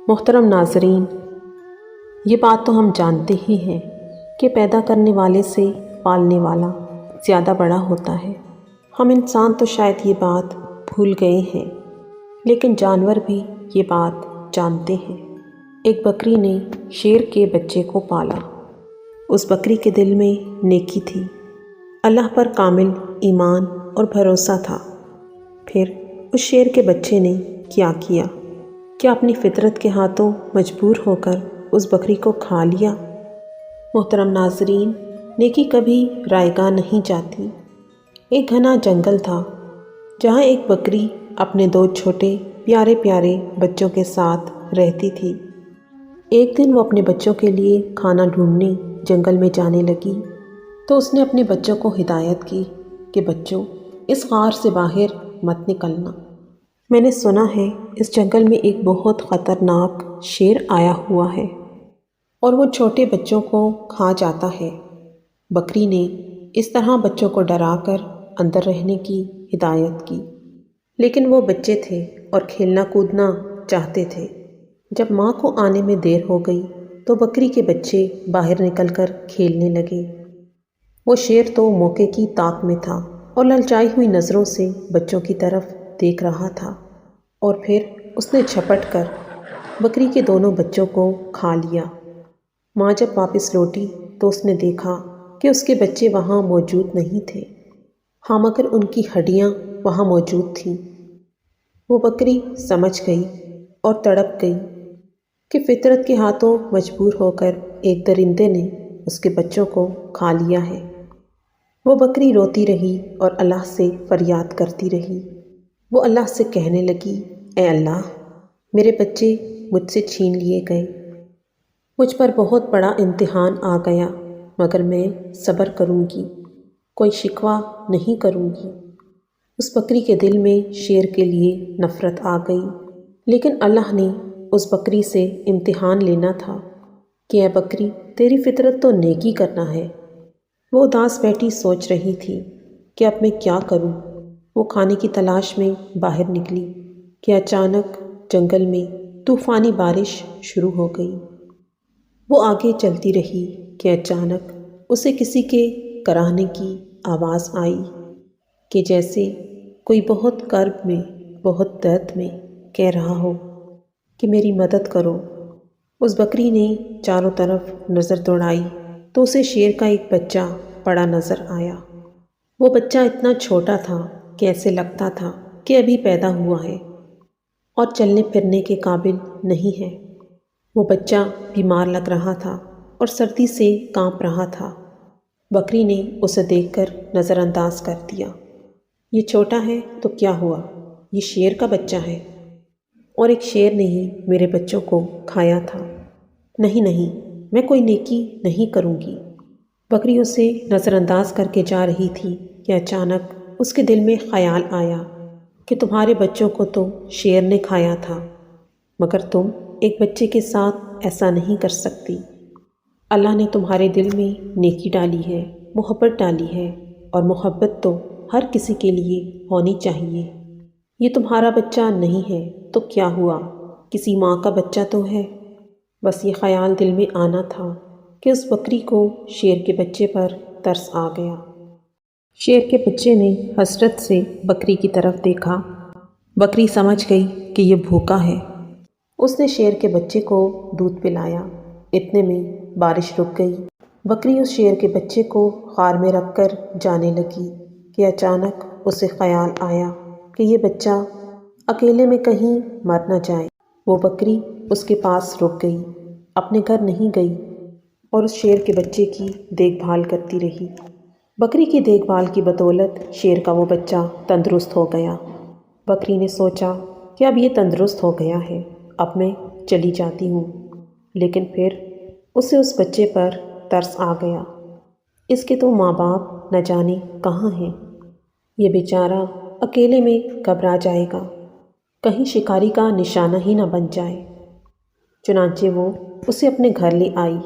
محترم ناظرین، یہ بات تو ہم جانتے ہی ہیں کہ پیدا کرنے والے سے پالنے والا زیادہ بڑا ہوتا ہے۔ ہم انسان تو شاید یہ بات بھول گئے ہیں، لیکن جانور بھی یہ بات جانتے ہیں۔ ایک بکری نے شیر کے بچے کو پالا۔ اس بکری کے دل میں نیکی تھی، اللہ پر کامل ایمان اور بھروسہ تھا۔ پھر اس شیر کے بچے نے کیا کیا؟ کیا اپنی فطرت کے ہاتھوں مجبور ہو کر اس بکری کو کھا لیا؟ محترم ناظرین، نیکی کبھی رائیگاں نہیں جاتی۔ ایک گھنا جنگل تھا جہاں ایک بکری اپنے 2 چھوٹے پیارے پیارے بچوں کے ساتھ رہتی تھی۔ ایک دن وہ اپنے بچوں کے لیے کھانا ڈھونڈنے جنگل میں جانے لگی تو اس نے اپنے بچوں کو ہدایت کی کہ بچوں، اس غار سے باہر مت نکلنا۔ میں نے سنا ہے اس جنگل میں ایک بہت خطرناک شیر آیا ہوا ہے اور وہ چھوٹے بچوں کو کھا جاتا ہے۔ بکری نے اس طرح بچوں کو ڈرا کر اندر رہنے کی ہدایت کی، لیکن وہ بچے تھے اور کھیلنا کودنا چاہتے تھے۔ جب ماں کو آنے میں دیر ہو گئی تو بکری کے بچے باہر نکل کر کھیلنے لگے۔ وہ شیر تو موقع کی طاق میں تھا اور للچائی ہوئی نظروں سے بچوں کی طرف دیکھ رہا تھا، اور پھر اس نے جھپٹ کر بکری کے دونوں بچوں کو کھا لیا۔ ماں جب واپس لوٹی تو اس نے دیکھا کہ اس کے بچے وہاں موجود نہیں تھے، ہاں مگر ان کی ہڈیاں وہاں موجود تھیں۔ وہ بکری سمجھ گئی اور تڑپ گئی کہ فطرت کے ہاتھوں مجبور ہو کر ایک درندے نے اس کے بچوں کو کھا لیا ہے۔ وہ بکری روتی رہی اور اللہ سے فریاد کرتی رہی۔ وہ اللہ سے کہنے لگی، اے اللہ، میرے بچے مجھ سے چھین لیے گئے، مجھ پر بہت بڑا امتحان آ گیا، مگر میں صبر کروں گی، کوئی شکوہ نہیں کروں گی۔ اس بکری کے دل میں شیر کے لیے نفرت آ گئی، لیکن اللہ نے اس بکری سے امتحان لینا تھا کہ اے بکری، تیری فطرت تو نیکی کرنا ہے۔ وہ اداس بیٹھی سوچ رہی تھی کہ اب میں کیا کروں۔ وہ کھانے کی تلاش میں باہر نکلی کہ اچانک جنگل میں طوفانی بارش شروع ہو گئی۔ وہ آگے چلتی رہی کہ اچانک اسے کسی کے کراہنے کی آواز آئی کہ جیسے کوئی بہت کرب میں، بہت درد میں کہہ رہا ہو کہ میری مدد کرو۔ اس بکری نے چاروں طرف نظر دوڑائی تو اسے شیر کا ایک بچہ پڑا نظر آیا۔ وہ بچہ اتنا چھوٹا تھا کہ ایسے لگتا تھا کہ ابھی پیدا ہوا ہے اور چلنے پھرنے کے قابل نہیں ہے۔ وہ بچہ بیمار لگ رہا تھا اور سردی سے کانپ رہا تھا۔ بکری نے اسے دیکھ کر نظر انداز کر دیا۔ یہ چھوٹا ہے تو کیا ہوا، یہ شیر کا بچہ ہے، اور ایک شیر نے ہی میرے بچوں کو کھایا تھا۔ نہیں نہیں، میں کوئی نیکی نہیں کروں گی۔ بکری اسے نظر انداز کر کے جا رہی تھی کہ اچانک اس کے دل میں خیال آیا کہ تمہارے بچوں کو تو شیر نے کھایا تھا، مگر تم ایک بچے کے ساتھ ایسا نہیں کر سکتی۔ اللہ نے تمہارے دل میں نیکی ڈالی ہے، محبت ڈالی ہے، اور محبت تو ہر کسی کے لیے ہونی چاہیے۔ یہ تمہارا بچہ نہیں ہے تو کیا ہوا، کسی ماں کا بچہ تو ہے۔ بس یہ خیال دل میں آنا تھا کہ اس بکری کو شیر کے بچے پر ترس آ گیا۔ شیر کے بچے نے حسرت سے بکری کی طرف دیکھا۔ بکری سمجھ گئی کہ یہ بھوکا ہے۔ اس نے شیر کے بچے کو دودھ پلایا۔ اتنے میں بارش رک گئی۔ بکری اس شیر کے بچے کو غار میں رکھ کر جانے لگی کہ اچانک اسے خیال آیا کہ یہ بچہ اکیلے میں کہیں مر نہ جائے۔ وہ بکری اس کے پاس رک گئی، اپنے گھر نہیں گئی اور اس شیر کے بچے کی دیکھ بھال کرتی رہی۔ بکری کی دیکھ بھال کی بدولت شیر کا وہ بچہ تندرست ہو گیا۔ بکری نے سوچا کہ اب یہ تندرست ہو گیا ہے، اب میں چلی جاتی ہوں، لیکن پھر اسے اس بچے پر ترس آ گیا۔ اس کے تو ماں باپ نہ جانے کہاں ہیں، یہ بیچارہ اکیلے میں گھبرا جائے گا، کہیں شکاری کا نشانہ ہی نہ بن جائے۔ چنانچہ وہ اسے اپنے گھر لے آئی۔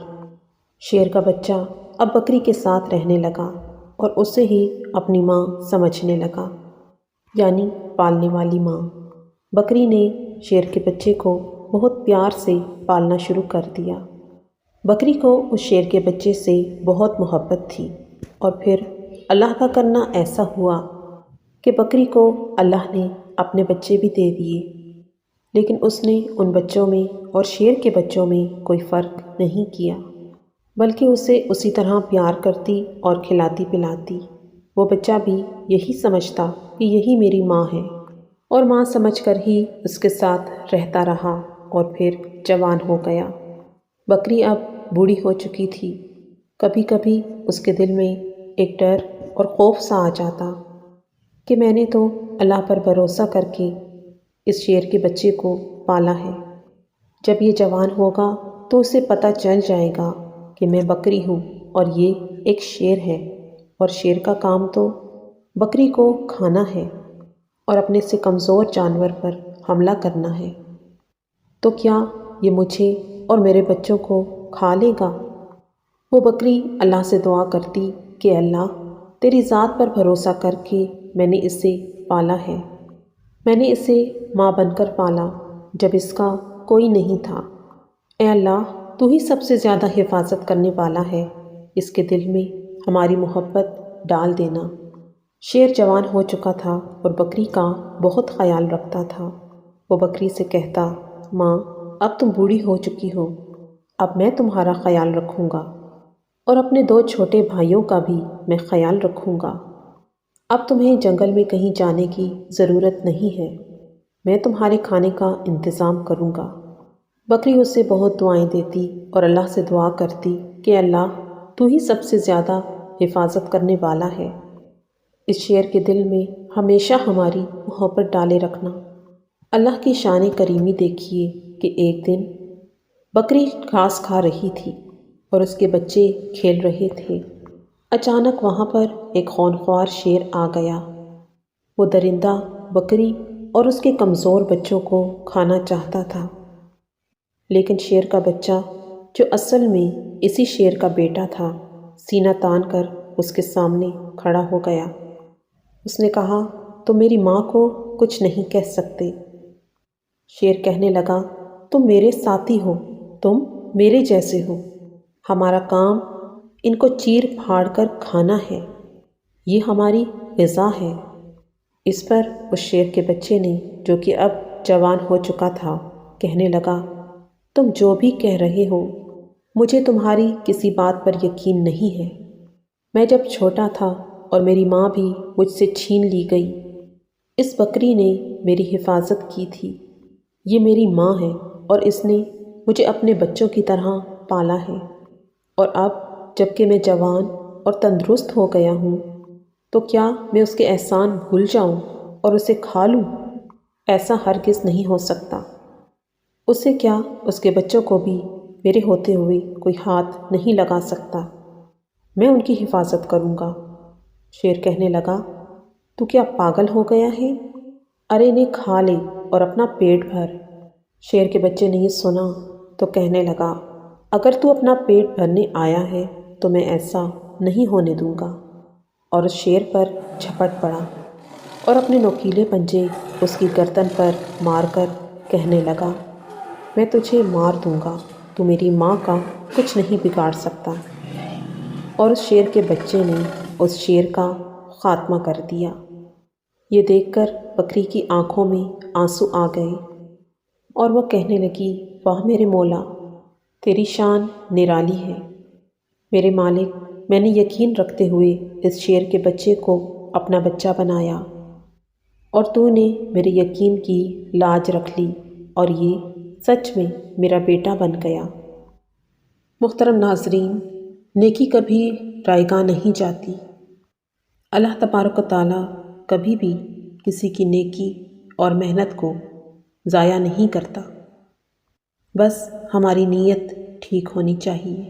شیر کا بچہ اب بکری کے ساتھ رہنے لگا اور اسے ہی اپنی ماں سمجھنے لگا، یعنی پالنے والی ماں۔ بکری نے شیر کے بچے کو بہت پیار سے پالنا شروع کر دیا۔ بکری کو اس شیر کے بچے سے بہت محبت تھی، اور پھر اللہ کا کرنا ایسا ہوا کہ بکری کو اللہ نے اپنے بچے بھی دے دیے، لیکن اس نے ان بچوں میں اور شیر کے بچوں میں کوئی فرق نہیں کیا، بلکہ اسے اسی طرح پیار کرتی اور کھلاتی پلاتی۔ وہ بچہ بھی یہی سمجھتا کہ یہی میری ماں ہے، اور ماں سمجھ کر ہی اس کے ساتھ رہتا رہا، اور پھر جوان ہو گیا۔ بکری اب بوڑھی ہو چکی تھی۔ کبھی کبھی اس کے دل میں ایک ڈر اور خوف سا آ جاتا کہ میں نے تو اللہ پر بھروسہ کر کے اس شیر کے بچے کو پالا ہے، جب یہ جوان ہوگا تو اسے پتہ چل جائے گا کہ میں بکری ہوں اور یہ ایک شیر ہے، اور شیر کا کام تو بکری کو کھانا ہے اور اپنے سے کمزور جانور پر حملہ کرنا ہے، تو کیا یہ مجھے اور میرے بچوں کو کھا لے گا؟ وہ بکری اللہ سے دعا کرتی کہ اللہ، تیری ذات پر بھروسہ کر کے میں نے اسے پالا ہے، میں نے اسے ماں بن کر پالا جب اس کا کوئی نہیں تھا۔ اے اللہ، تو ہی سب سے زیادہ حفاظت کرنے والا ہے، اس کے دل میں ہماری محبت ڈال دینا۔ شیر جوان ہو چکا تھا اور بکری کا بہت خیال رکھتا تھا۔ وہ بکری سے کہتا، ماں، اب تم بوڑھی ہو چکی ہو، اب میں تمہارا خیال رکھوں گا، اور اپنے 2 چھوٹے بھائیوں کا بھی میں خیال رکھوں گا۔ اب تمہیں جنگل میں کہیں جانے کی ضرورت نہیں ہے، میں تمہارے کھانے کا انتظام کروں گا۔ بکری اس سے بہت دعائیں دیتی اور اللہ سے دعا کرتی کہ اللہ، تو ہی سب سے زیادہ حفاظت کرنے والا ہے، اس شیر کے دل میں ہمیشہ ہماری محبت ڈالے رکھنا۔ اللہ کی شان کریمی دیکھیے کہ ایک دن بکری گھاس کھا رہی تھی اور اس کے بچے کھیل رہے تھے۔ اچانک وہاں پر ایک خونخوار شیر آ گیا۔ وہ درندہ بکری اور اس کے کمزور بچوں کو کھانا چاہتا تھا، لیکن شیر کا بچہ، جو اصل میں اسی شیر کا بیٹا تھا، سینہ تان کر اس کے سامنے کھڑا ہو گیا۔ اس نے کہا، تم میری ماں کو کچھ نہیں کہہ سکتے۔ شیر کہنے لگا، تم میرے ساتھی ہو، تم میرے جیسے ہو، ہمارا کام ان کو چیر پھاڑ کر کھانا ہے، یہ ہماری غذا ہے۔ اس پر اس شیر کے بچے نے، جو کہ اب جوان ہو چکا تھا، کہنے لگا، تم جو بھی کہہ رہے ہو، مجھے تمہاری کسی بات پر یقین نہیں ہے۔ میں جب چھوٹا تھا اور میری ماں بھی مجھ سے چھین لی گئی، اس بکری نے میری حفاظت کی تھی، یہ میری ماں ہے اور اس نے مجھے اپنے بچوں کی طرح پالا ہے، اور اب جب کہ میں جوان اور تندرست ہو گیا ہوں، تو کیا میں اس کے احسان بھول جاؤں اور اسے کھا لوں؟ ایسا ہرگز نہیں ہو سکتا۔ اسے کیا اس کے بچوں کو بھی میرے ہوتے ہوئے کوئی ہاتھ نہیں لگا سکتا، میں ان کی حفاظت کروں گا۔ شیر کہنے لگا، تو کیا پاگل ہو گیا ہے؟ ارے انہیں کھا لے اور اپنا پیٹ بھر۔ شیر کے بچے نے یہ سنا تو کہنے لگا، اگر تو اپنا پیٹ بھرنے آیا ہے تو میں ایسا نہیں ہونے دوں گا، اور اس شیر پر جھپٹ پڑا اور اپنے نوکیلے پنجے اس کی گردن پر مار کر کہنے لگا، میں تجھے مار دوں گا، تو میری ماں کا کچھ نہیں بگاڑ سکتا۔ اور اس شیر کے بچے نے اس شیر کا خاتمہ کر دیا۔ یہ دیکھ کر بکری کی آنکھوں میں آنسو آ گئے اور وہ کہنے لگی، واہ میرے مولا، تیری شان نرالی ہے۔ میرے مالک، میں نے یقین رکھتے ہوئے اس شیر کے بچے کو اپنا بچہ بنایا، اور تو نے میرے یقین کی لاج رکھ لی اور یہ سچ میں میرا بیٹا بن گیا۔ محترم ناظرین، نیکی کبھی رائیگاں نہیں جاتی۔ اللہ تبارک و تعالیٰ کبھی بھی کسی کی نیکی اور محنت کو ضائع نہیں کرتا، بس ہماری نیت ٹھیک ہونی چاہیے۔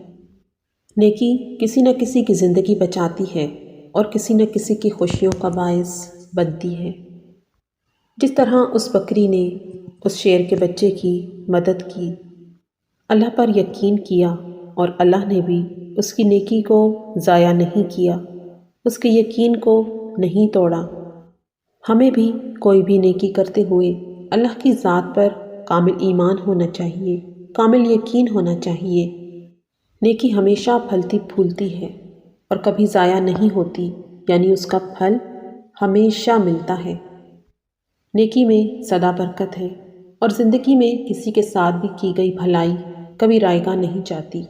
نیکی کسی نہ کسی کی زندگی بچاتی ہے اور کسی نہ کسی کی خوشیوں کا باعث بنتی ہے۔ جس طرح اس بکری نے اس شیر کے بچے کی مدد کی، اللہ پر یقین کیا، اور اللہ نے بھی اس کی نیکی کو ضائع نہیں کیا، اس کے یقین کو نہیں توڑا۔ ہمیں بھی کوئی بھی نیکی کرتے ہوئے اللہ کی ذات پر کامل ایمان ہونا چاہیے، کامل یقین ہونا چاہیے۔ نیکی ہمیشہ پھلتی پھولتی ہے اور کبھی ضائع نہیں ہوتی، یعنی اس کا پھل ہمیشہ ملتا ہے۔ نیکی میں سدا برکت ہے اور زندگی میں کسی کے ساتھ بھی کی گئی بھلائی کبھی رائیگاں نہیں جاتی۔